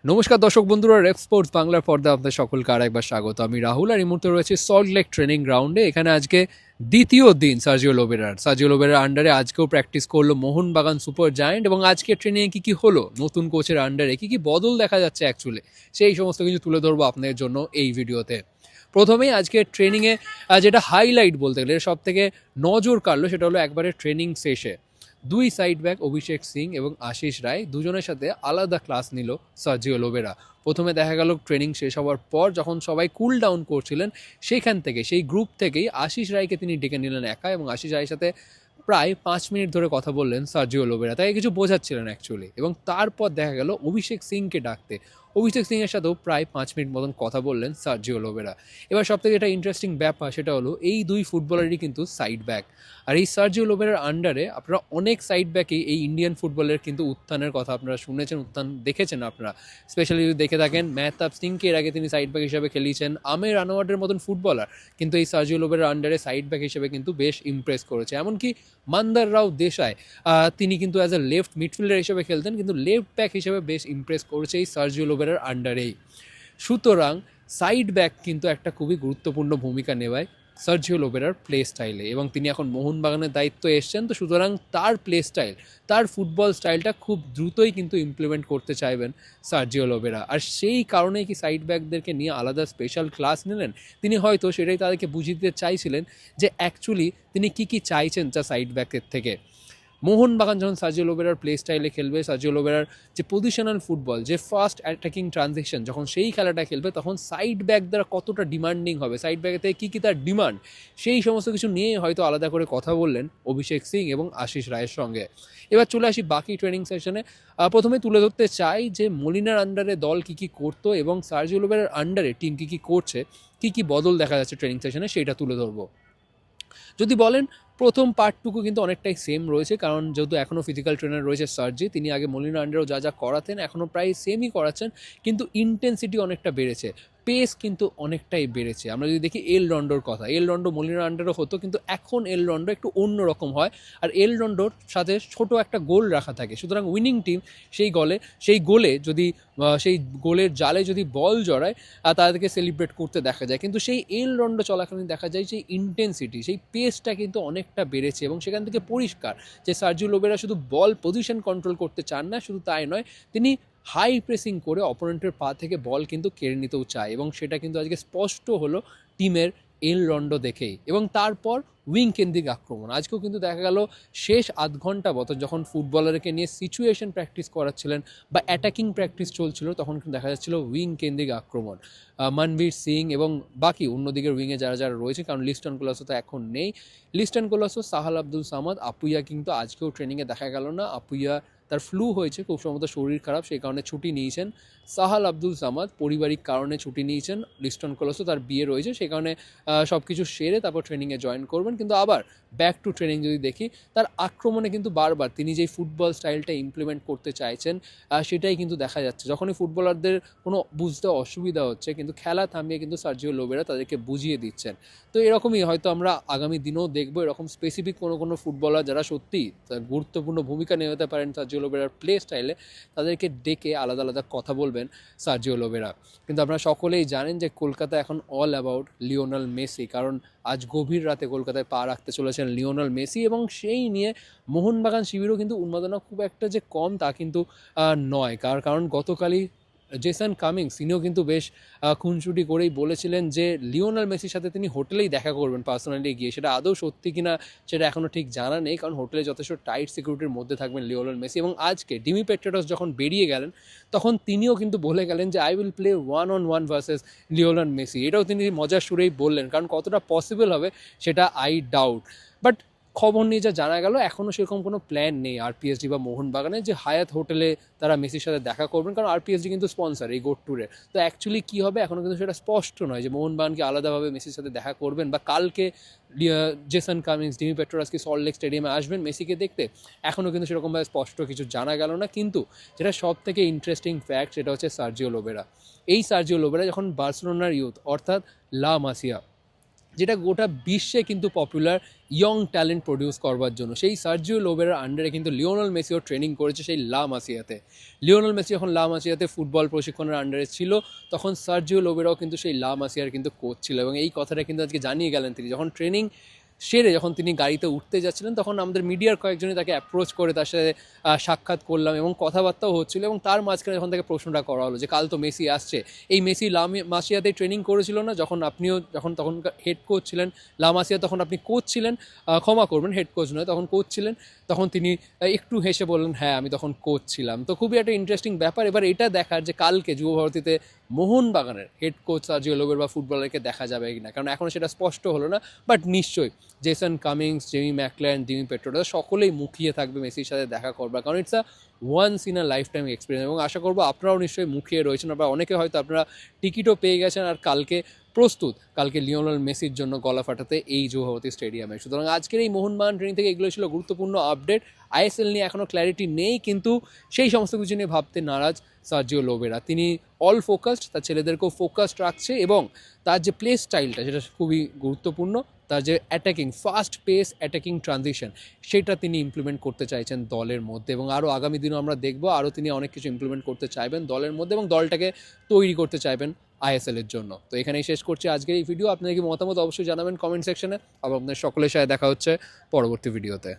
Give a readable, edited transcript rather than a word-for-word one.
নমস্কার দর্শক বন্ধুরা, রেপ স্পোর্টস বাংলার পর্দায় আপনাদের সকলকে আরেকবার স্বাগত। আমি রাহুল, আর এই মুহূর্তে রয়েছে সল্ট লেক ট্রেনিং গ্রাউন্ডে। এখানে আজকে দ্বিতীয় দিন সার্জিও লোবেরার আন্ডারে আজকেও প্র্যাকটিস করলো মোহনবাগান সুপার জায়ান্ট। এবং আজকে ট্রেনিংয়ে কী কী হলো, নতুন কোচের আন্ডারে কী কী বদল দেখা যাচ্ছে অ্যাকচুয়ালি, সেই সমস্ত কিছু তুলে ধরবো আপনাদের জন্য এই ভিডিওতে। প্রথমেই আজকে ট্রেনিংয়ে যেটা হাইলাইট বলতে গেলে সব থেকে নজর কাড়লো, সেটা হলো একবারে ট্রেনিং শেষে দুই সাইড ব্যাক অভিষেক সিং এবং আশিস রায় দুজনের সাথে আলাদা ক্লাস নিল সার্জিও লোবেরা। প্রথমে দেখা গেল ট্রেনিং শেষ হওয়ার পর যখন সবাই কুল ডাউন করছিলেন, সেইখান থেকে সেই গ্রুপ থেকেই আশিস রায়কে তিনি ডেকে নিলেন একা, এবং আশিস রায়ের সাথে প্রায় 5 মিনিট ধরে কথা বললেন সার্জিও লোবেরা, তাই কিছু বোঝাচ্ছিলেন অ্যাকচুয়ালি। এবং তারপর দেখা গেল অভিষেক সিংকে ডাকতে, অভিষেক সিংয়ের সাথেও প্রায় 5 মিনিট মতন কথা বললেন সার্জিও লোবেরা। এবার সব থেকে একটা ইন্টারেস্টিং ব্যাপার সেটা হলো এই দুই ফুটবলারই কিন্তু সাইড ব্যাক, আর এই সার্জিও লোবেরার আন্ডারে আপনারা অনেক সাইড ব্যাকেই এই ইন্ডিয়ান ফুটবলের কিন্তু উত্থানের কথা আপনারা শুনেছেন, উত্থান দেখেছেন আপনারা। স্পেশালি যদি দেখে থাকেন, মেহতাব সিংকে এর আগে তিনি সাইড ব্যাক হিসেবে খেলিয়েছেন, আমের আনোয়ারের মতন ফুটবলার কিন্তু এই সার্জিও লোবেরার আন্ডারে সাইড ব্যাক হিসেবে কিন্তু বেশ ইমপ্রেস করেছে। এমনকি মান্দার রাও দেশাই, তিনি কিন্তু অ্যাজ এ লেফট মিডফিল্ডার হিসেবে খেলতেন, কিন্তু লেফট ব্যাক হিসেবে বেশ ইমপ্রেস করেছে এই সার্জিও লোবেরার আন্ডারেই। সুতরাং সাইড ব্যাক কিন্তু একটা খুবই গুরুত্বপূর্ণ ভূমিকা নেওয়ায় সার্জিও লোবেরার প্লে স্টাইলে, এবং তিনি এখন মোহনবাগানের দায়িত্বে এসছেন, তো সুতরাং তার প্লে স্টাইল, তার ফুটবল স্টাইলটা খুব দ্রুতই কিন্তু ইমপ্লিমেন্ট করতে চাইবেন সার্জিও লোবেরা। আর সেই কারণেই কি সাইড ব্যাকদেরকে নিয়ে আলাদা স্পেশাল ক্লাস নিলেন, তিনি হয়তো সেটাই তাদেরকে বুঝিয়ে দিতে চাইছিলেন যে অ্যাকচুয়ালি তিনি কী চাইছেন যা সাইড ব্যাকের থেকে। মোহনবাগান যখন সার্জিও লোবেরার প্লে স্টাইলে খেলবে, সার্জিও লোবেরার যে পজিশনাল ফুটবল, যে ফাস্ট অ্যাটাকিং ট্রানজিশন, যখন সেই খেলাটা খেলবে তখন সাইড ব্যাক দ্বারা কতটা ডিমান্ডিং হবে, সাইড ব্যাকে থেকে কী কী তার ডিমান্ড, সেই সমস্ত কিছু নিয়ে হয়তো আলাদা করে কথা বললেন অভিষেক সিং এবং আশিস রায়ের সঙ্গে। এবার চলে আসি বাকি ট্রেনিং সেশনে। প্রথমে তুলে ধরতে চাই যে মলিনার আন্ডারে দল কী কী করতো এবং সার্জিও লোবেরার আন্ডারে টিম কী কী করছে, কী কী বদল দেখা যাচ্ছে ট্রেনিং সেশনে, সেইটা তুলে ধরবো। যদি বলেন, প্রথম পার্টটুকু কিন্তু অনেকটাই সেম রয়েছে, কারণ যেহেতু এখনও ফিজিক্যাল ট্রেনার রয়েছে সার্জি, তিনি আগে মলিনা আন্ডারেও যা যা করাতেন এখনও প্রায় সেমই করাচ্ছেন, কিন্তু ইন্টেন্সিটি অনেকটা বেড়েছে, পেস কিন্তু অনেকটাই বেড়েছে। আমরা যদি দেখি এল রন্ডোর কথা, এল রন্ডো মলিনা আন্ডারও হতো, কিন্তু এখন এল রন্ডো একটু অন্যরকম হয়, আর এল রন্ডোর সাথে ছোট একটা গোল রাখা থাকে, সুতরাং উইনিং টিম সেই গোলে যদি সেই গোলের জালে যদি বল জড়ায়, তাদেরকে সেলিব্রেট করতে দেখা যায়। কিন্তু সেই এল রন্ডো চলাকালীন দেখা যায় সেই ইন্টেন্সিটি, সেই পেসটা কিন্তু অনেকটা বেড়েছে, এবং সেখান থেকে পরিষ্কার যে সার্জিও লোবেরা শুধু বল পজিশন কন্ট্রোল করতে চান না, শুধু তাই নয়, তিনি হাই প্রেসিং করে অপোনেন্টের পা থেকে বল কিন্তু কেড়ে নিতেও চায়, এবং সেটা কিন্তু আজকে স্পষ্ট হলো টিমের এল রন্ডো দেখেই। এবং তারপর উইং কেন্দ্রিক আক্রমণ, আজকেও কিন্তু দেখা গেল শেষ আধ ঘন্টা মতো যখন ফুটবলারকে নিয়ে সিচুয়েশন প্র্যাকটিস করাচ্ছিলেন বা অ্যাটাকিং প্র্যাকটিস চলছিল, তখন কিন্তু দেখা যাচ্ছিল উইং কেন্দ্রিক আক্রমণ। মনবীর সিং এবং বাকি অন্যদিকের উইংয়ে যারা যারা রয়েছে, কারণ লিস্টন কোলাসো তো এখন নেই, লিস্টন কোলাসো, সাহাল আব্দুল সামাদ, আপুইয়া কিন্তু আজকেও ট্রেনিংয়ে দেখা গেল না। আপুইয়া তার ফ্লু হয়েছে, খুব সম্ভবত শরীর খারাপ, সেই কারণে ছুটি নিয়েছেন। সাহাল আব্দুল সামাদ পারিবারিক কারণে ছুটি নিয়েছেন। লিস্টন কোলাসো তার বিয়ে রয়েছে, সেই কারণে সব কিছু সেরে তারপর ট্রেনিংয়ে জয়েন করবেন। কিন্তু আবার ব্যাক টু ট্রেনিং যদি দেখি, তার আক্রমণে কিন্তু বারবার তিনি যেই ফুটবল স্টাইলটা ইমপ্লিমেন্ট করতে চাইছেন, সেটাই কিন্তু দেখা যাচ্ছে। যখনই ফুটবলারদের কোনো বুঝতে অসুবিধা হচ্ছে, কিন্তু খেলা থামিয়ে কিন্তু সার্জিও লোবেরা তাদেরকে বুঝিয়ে দিচ্ছেন। তো এরকমই হয়তো আমরা আগামী দিনেও দেখবো, এরকম স্পেসিফিক কোনো ফুটবলার যারা সত্যি গুরুত্বপূর্ণ ভূমিকা নিতে পারেন সার্জিও লোবেরার প্লে স্টাইলে, তাদেরকে ডেকে আলাদা আলাদা কথা বলবেন সার্জিও লোবেরা। কিন্তু আপনারা সকলেই জানেন যে কলকাতা এখন অল অ্যাবাউট লিওনেল মেসি, কারণ আজ গভীর রাতে কলকাতায় পা রাখতে চলেছেন লিওনেল মেসি, এবং সেই নিয়ে মোহনবাগান শিবিরও কিন্তু উন্মাদনা খুব একটা যে কম তা কিন্তু নয়। কারণ গতকালই জেসন কামিংস তিনিও কিন্তু বেশ খুনসুটি করেই বলেছিলেন যে লিওনেল মেসির সাথে তিনি হোটেলেই দেখা করবেন পার্সোনালি গিয়ে। সেটা আদৌ সত্যি কিনা সেটা এখনও ঠিক জানা নেই, কারণ হোটেলে যথেষ্ট টাইট সিকিউরিটির মধ্যে থাকবেন লিওনেল মেসি। এবং আজকে ডিমি পেট্রাটস যখন বেরিয়ে গেলেন, তখন তিনিও কিন্তু বলে গেলেন যে I will play 1-on-1 versus Lionel Messi. এটাও তিনি মজার সুরেই বললেন, কারণ কতটা পসিবল হবে সেটা আই ডাউট। বাট খবর নিয়ে যা জানা গেল, এখনও সেরকম কোনো প্ল্যান নেই আরপিএসজি বা মোহনবাগানের যে হায়াত হোটেলে তারা মেসির সাথে দেখা করবেন, কারণ আরপিএসজি কিন্তু স্পন্সর এই গোট ট্যুরে। তো অ্যাকচুয়ালি কী হবে এখনও কিন্তু সেটা স্পষ্ট নয় যে মোহনবাগান কি আলাদাভাবে মেসির সাথে দেখা করবেন, বা কালকে জেসন কামিংস ডিমি পেট্রোরাস কি সল্ট লেক স্টেডিয়ামে আসবেন মেসিকে দেখতে, এখনও কিন্তু সেরকমভাবে স্পষ্ট কিছু জানা গেল না। কিন্তু যেটা সব থেকে ইন্টারেস্টিং ফ্যাক্ট সেটা হচ্ছে সার্জিও লোবেরা। এই সার্জিও লোবেরা যখন বার্সেলোনার ইউথ অর্থাৎ লা মাসিয়া, যেটা গোটা বিশ্বে কিন্তু পপুলার ইয়ং ট্যালেন্ট প্রডিউস করবার জন্য। সেই সার্জিও লোবেরার আন্ডারে কিন্তু লিওনেল মেসিও ট্রেনিং করেছে সেই লা মাসিয়াতে। লিওনেল মেসি যখন লা মাসিয়াতে ফুটবল প্রশিক্ষণের আন্ডারে ছিল, তখন সার্জিও লোবেরাও কিন্তু সেই লা মাসিয়ার কিন্তু কোচ ছিল, এবং এই কথাটা কিন্তু আজকে জানিয়ে গেলেন তিনি। যখন ট্রেনিং সেরে যখন তিনি গাড়িতে উঠতে যাচ্ছিলেন, তখন আমাদের মিডিয়ার কয়েকজনই তাকে অ্যাপ্রোচ করে তার সাথে সাক্ষাৎ করলাম, এবং কথাবার্তাও হচ্ছিল, এবং তার মাঝখানে যখন তাকে প্রশ্নটা করা হলো যে কাল তো মেসি আসছে, এই মেসি মাসিয়াতে ট্রেনিং করেছিল না যখন আপনিও যখন তখন হেড কোচ ছিলেন, মাসিয়া তখন আপনি কোচ ছিলেন, ক্ষমা করবেন হেড কোচ নয় তখন কোচ ছিলেন, তখন তিনি একটু হেসে বললেন হ্যাঁ আমি তখন কোচ ছিলাম। তো খুবই একটা ইন্টারেস্টিং ব্যাপার। এবার এটা দেখার যে কালকে যুবভারতীতে মোহনবাগানের হেড কোচ সার্জিও লোবেরা বা ফুটবলারকে দেখা যাবে কিনা, কারণ এখনও সেটা স্পষ্ট হলো না, বাট নিশ্চয়ই Jason Cummings, Jamie Maclaren, Jimmy Petratos সকলেই মুখিয়ে থাকবে মেসির সাথে দেখা করবার, কারণ it's a once in a lifetime experience. এবং আশা করবো আপনারাও নিশ্চয়ই মুখিয়ে রয়েছেন, বা অনেকে হয়তো আপনারা টিকিটও পেয়ে গেছেন আর কালকে প্রস্তুত কালকে লিওনেল মেসির জন্য গলা ফাটাতে এই যুবভারতী স্টেডিয়ামে। সুতরাং আজকের এই মোহনবাগান ট্রেনিং থেকে এগুলো ছিল গুরুত্বপূর্ণ আপডেট। আইএসএল নিয়ে এখনও ক্ল্যারিটি নেই, কিন্তু সেই সমস্ত কিছু নিয়ে ভাবতে নারাজ সার্জিও লোবেরা। তিনি অল ফোকাসড, তার ছেলেদেরকেও ফোকাসড রাখছে, এবং তার যে প্লে স্টাইলটা সেটা খুবই গুরুত্বপূর্ণ। তার যে attacking fast pace attacking transition, সেটা তিনি ইমপ্লিমেন্ট করতে চাইছেন দলের মধ্যে, এবং আরও আগামী দিনও আমরা দেখবো আরও তিনি অনেক কিছু ইমপ্লিমেন্ট করতে চাইবেন দলের মধ্যে, এবং দলটাকে তৈরি করতে চাইবেন আইএসএল এর জন্য। তো এখানেই শেষ করছি আজকের এই ভিডিও। আপনাদের কি মতামত অবশ্যই জানাবেন কমেন্ট সেকশনে। আবার আপনাদের সকলের সাথে দেখা হচ্ছে পরবর্তী ভিডিওতে।